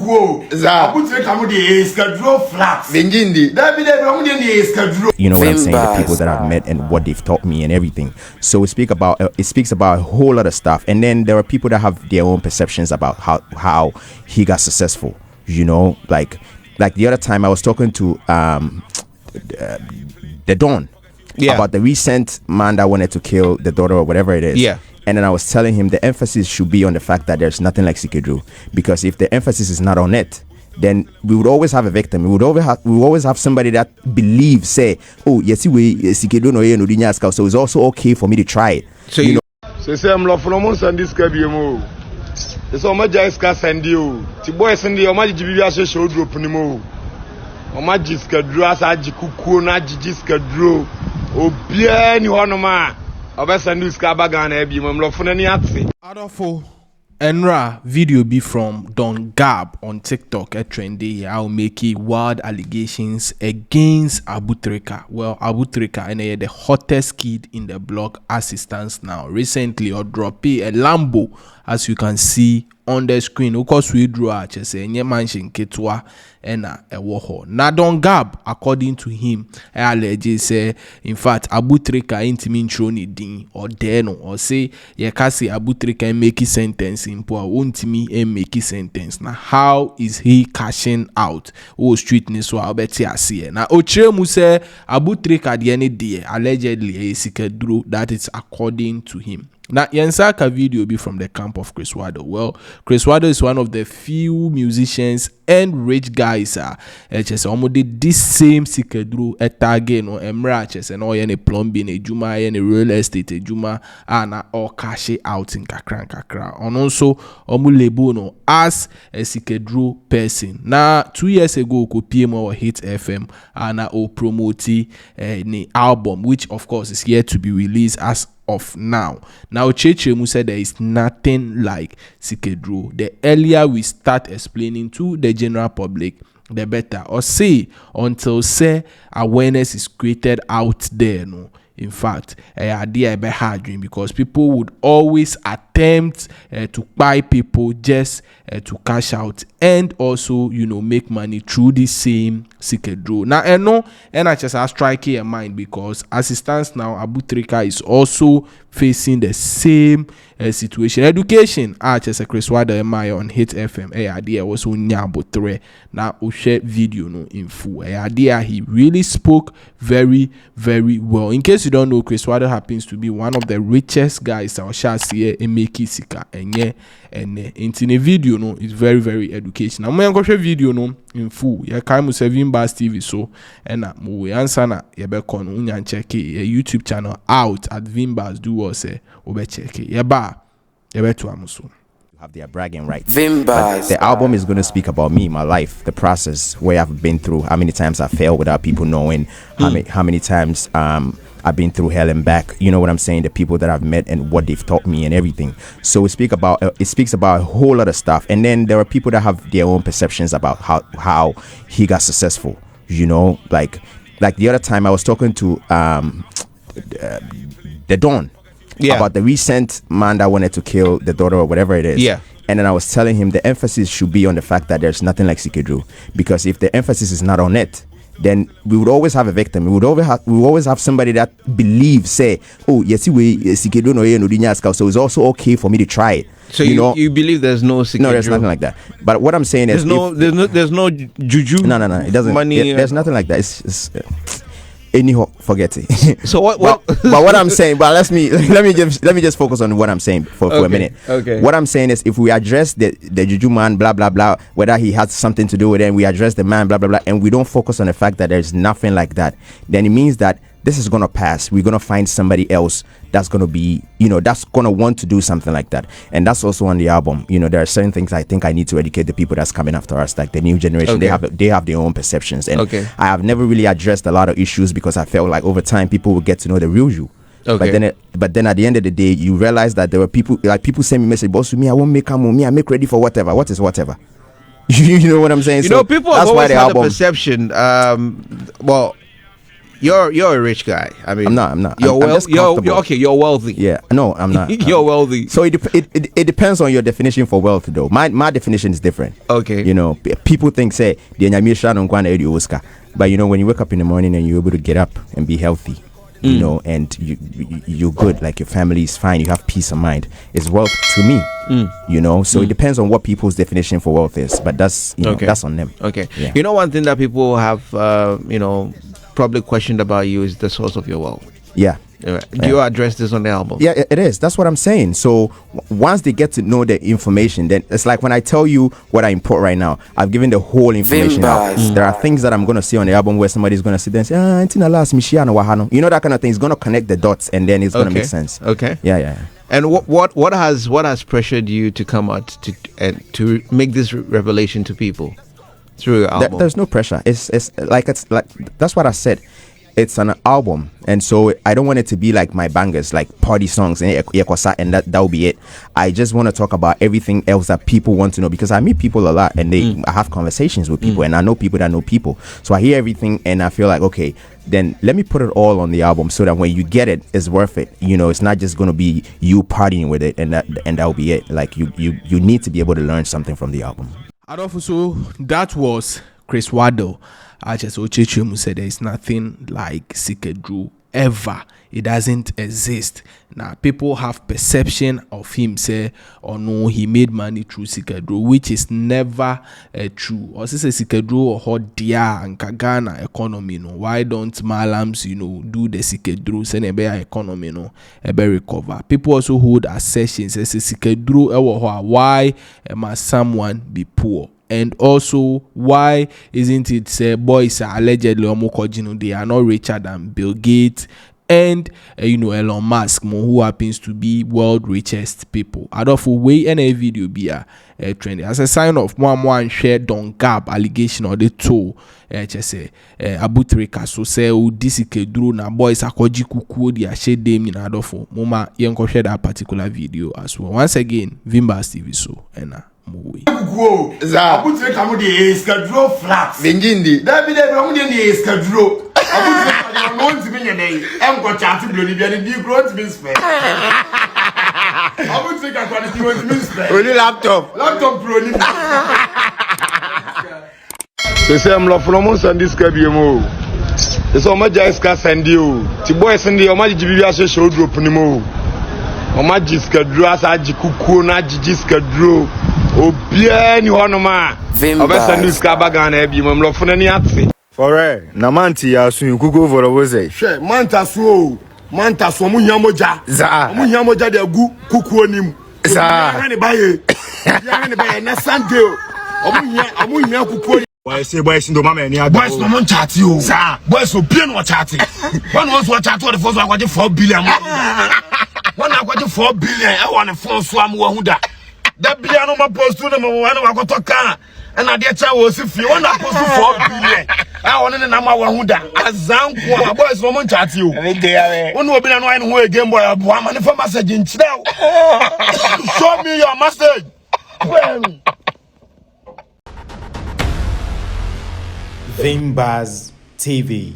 go. You know what I'm saying? The people that I've met and what they've taught me and everything. So it speaks about a whole lot of stuff. And then there are people that have their own perceptions about how he got successful. You know, like the other time I was talking to the Don about the recent man that wanted to kill the daughter or whatever it is. Yeah. And then I was telling him the emphasis should be on the fact that there's nothing like Swedru, because if the emphasis is not on it, then we would always have a victim. We would always have somebody that believes, say, oh, yes, Swedru no no, so it's also okay for me to try it. So you know. Say I'm love for months and this KBMO. It's all my Jaiska send you. Tiboy send you, my GBS show drop anymore. O my Jiska as I Jikuku, not Jiska drew. Oh, bien, you honor ma. Adolfo Enra video be from Don Gab on TikTok a trendy. I'll make wild allegations against Abu Trica. Well, Abu Trica and the hottest kid in the block as it stands now. Recently, or drop a Lambo, as you can see on the screen. Of course, we drew a nye mansion ketwa ena ewoho. Na Don Gab, according to him, allege say, in fact, Abu Trica intimi intro ni din or deno or say ye kasi Abu Trica make sentence in poor untimi and make sentence. Now, how is he cashing out? Oh, streetness wa obeti asiye. Na ochemu say Abu Trica the any day allegedly a Sika Duro. That is according to him. Now, Saka video be from the camp of Criss Waddle. Well, Criss Waddle is one of the few musicians and rich guys just almost did this same Sika Duro again or emraches and all any plumbing, a juma, any real estate, a juma, and all cash out in kakra. And also, Lebono as a Sika Duro person. Now, 2 years ago, PM or Hit FM and promote the album, which of course is yet to be released as of now. Now, Chechemu said there is nothing like Swedru. The earlier we start explaining to the general public, the better. Or say until say awareness is created out there. No, in fact, idea be hard dream because people would always attempt to buy people just to cash out and also make money through the same Swedru. Now I know NHS has striking in mind because as it stands now, Abu Trica is also facing the same situation. Education as a Criss Waddle on Hit FM idea was nyabo now we share video no in full idea. He really spoke very well. In case you don't know, Criss Waddle happens to be one of the richest guys I shall see in make Sika and in a video no is very educational. I'm going to video no in full. You can 7 bars TV so and we answer na you be kon unyan check a YouTube channel out at Vimbas do what say we check it. You be to amuso. Have their bragging rights. The album is going to speak about me, my life, the process, where I've been through, how many times I failed without people knowing, how many times I've been through hell and back. You know what I'm saying? The people that I've met and what they've taught me and everything. So it speaks about a whole lot of stuff. And then there are people that have their own perceptions about how he got successful. You know, like the other time I was talking to the Don about the recent man that wanted to kill the daughter or whatever it is. Yeah. And then I was telling him the emphasis should be on the fact that there's nothing like Swedru, because if the emphasis is not on it, then we would always have a victim. We would always have somebody that believes, say, oh, yes, Swedru no, so it's also okay for me to try it. So you believe there's no Swedru? No, there's nothing like that. But what I'm saying is there's no juju. No, it doesn't. Money. There's nothing like that. It's anyhow, forget it. So what? But what I'm saying, but let me just focus on what I'm saying for a minute. Okay. What I'm saying is, if we address the juju man, blah blah blah, whether he has something to do with it, and we address the man, blah blah blah, and we don't focus on the fact that there's nothing like that, then it means that this is gonna pass. We're gonna find somebody else that's gonna be, that's gonna want to do something like that. And that's also on the album. There are certain things I think I need to educate the people that's coming after us, like the new generation. Okay. They have their own perceptions, and okay. I have never really addressed a lot of issues because I felt like over time people will get to know the real you. Okay. But then at the end of the day, you realize that there were people send me message, boss, me I won't make me I make ready for whatever. What is whatever? You know what I'm saying? People have always had a perception. you're a rich guy. I mean, I'm not. You're I'm just you're comfortable. okay. You're wealthy. Yeah, no, I'm not. You're wealthy. So it depends on your definition for wealth, though. My definition is different. Okay. You know, people think say the nyamisha no kwana edi Oscar, but you know when you wake up in the morning and you're able to get up and be healthy, you know, and you're good, like your family is fine, you have peace of mind. It's wealth to me. You know, so it depends on what people's definition for wealth is, but that's that's on them. Okay. Yeah. You know, one thing that people have, probably questioned about you is the source of your wealth. Yeah. Do you address this on the album? Yeah, it is. That's what I'm saying. So once they get to know the information, then it's like when I tell you what I import right now, I've given the whole information out. There are things that I'm going to say on the album where somebody's going to sit there and say, you know, that kind of thing. It's going to connect the dots and then it's going to make sense. Okay. Yeah. And what has pressured you to come out to make this revelation to people through your album? There's no pressure. It's like that's what I said. It's an album, and so I don't want it to be like my bangers, like party songs, and that will be it. I just want to talk about everything else that people want to know, because I meet people a lot, and I have conversations with people, and I know people that know people. So I hear everything, and I feel like, okay, then let me put it all on the album, so that when you get it, it's worth it. You know, it's not just going to be you partying with it, and that will be it. Like you need to be able to learn something from the album. So that was Criss Waddle. I just said there is nothing like Swedru ever. It doesn't exist. Now people have perception of him say, oh no, he made money through Swedru, which is never true. Or say Swedru or hot dia and Ghana economy no. Why don't Malams do the Swedru send a better economy no a better recover? People also hold assertions say Swedru why must someone be poor? And also, why isn't it say boys are allegedly they are not richer than Bill Gates and Elon Musk, who happens to be world richest people? Adolfo way any video be a trend as a sign of one share Don Gab allegation or the two just say Trica so say this Swedru na boys akoji kuku dia share them in Adolfo mama yenko share that particular video as well. Once again, Vimbas TV so Go. Trica mu de Swedru flat. Vingindi. David mu de Swedru. Trica no ntimi nyene. Enko chat bloni bia ne di grow ntimi spare. Trica kwa ne di ntimi spare. Only laptop pro ni. Se say am lofo mo send this ka bi mo. Se so ma jai ska send you. Ti boys ndi o ma jibi a show drop ni mo. O ma ji Swedru asa ji kukuo na ji Swedru. Obia ni hono ma obesa news ka baga na abi mam lofo na ni ate for na manti asun kuku for oze hwe manta so mu hia moja za mu hia moja de agu kuku onim za ya ne baye na Sunday omu hia kuku boys ndo mama ni boys no mon chat o za boys obia no chat one was what chat for the first one 4 billion one akwaje 4 billion e won phone so am wa hu da bia no ma post no mo wana wakoto ka na de cha wo si fie wona post 4 billion wona ne na ma wa hu da azanko boys no mo nchati o wona obi na no ai no ho game boy abo ama ne fa message nchire show me your message Vimbas TV.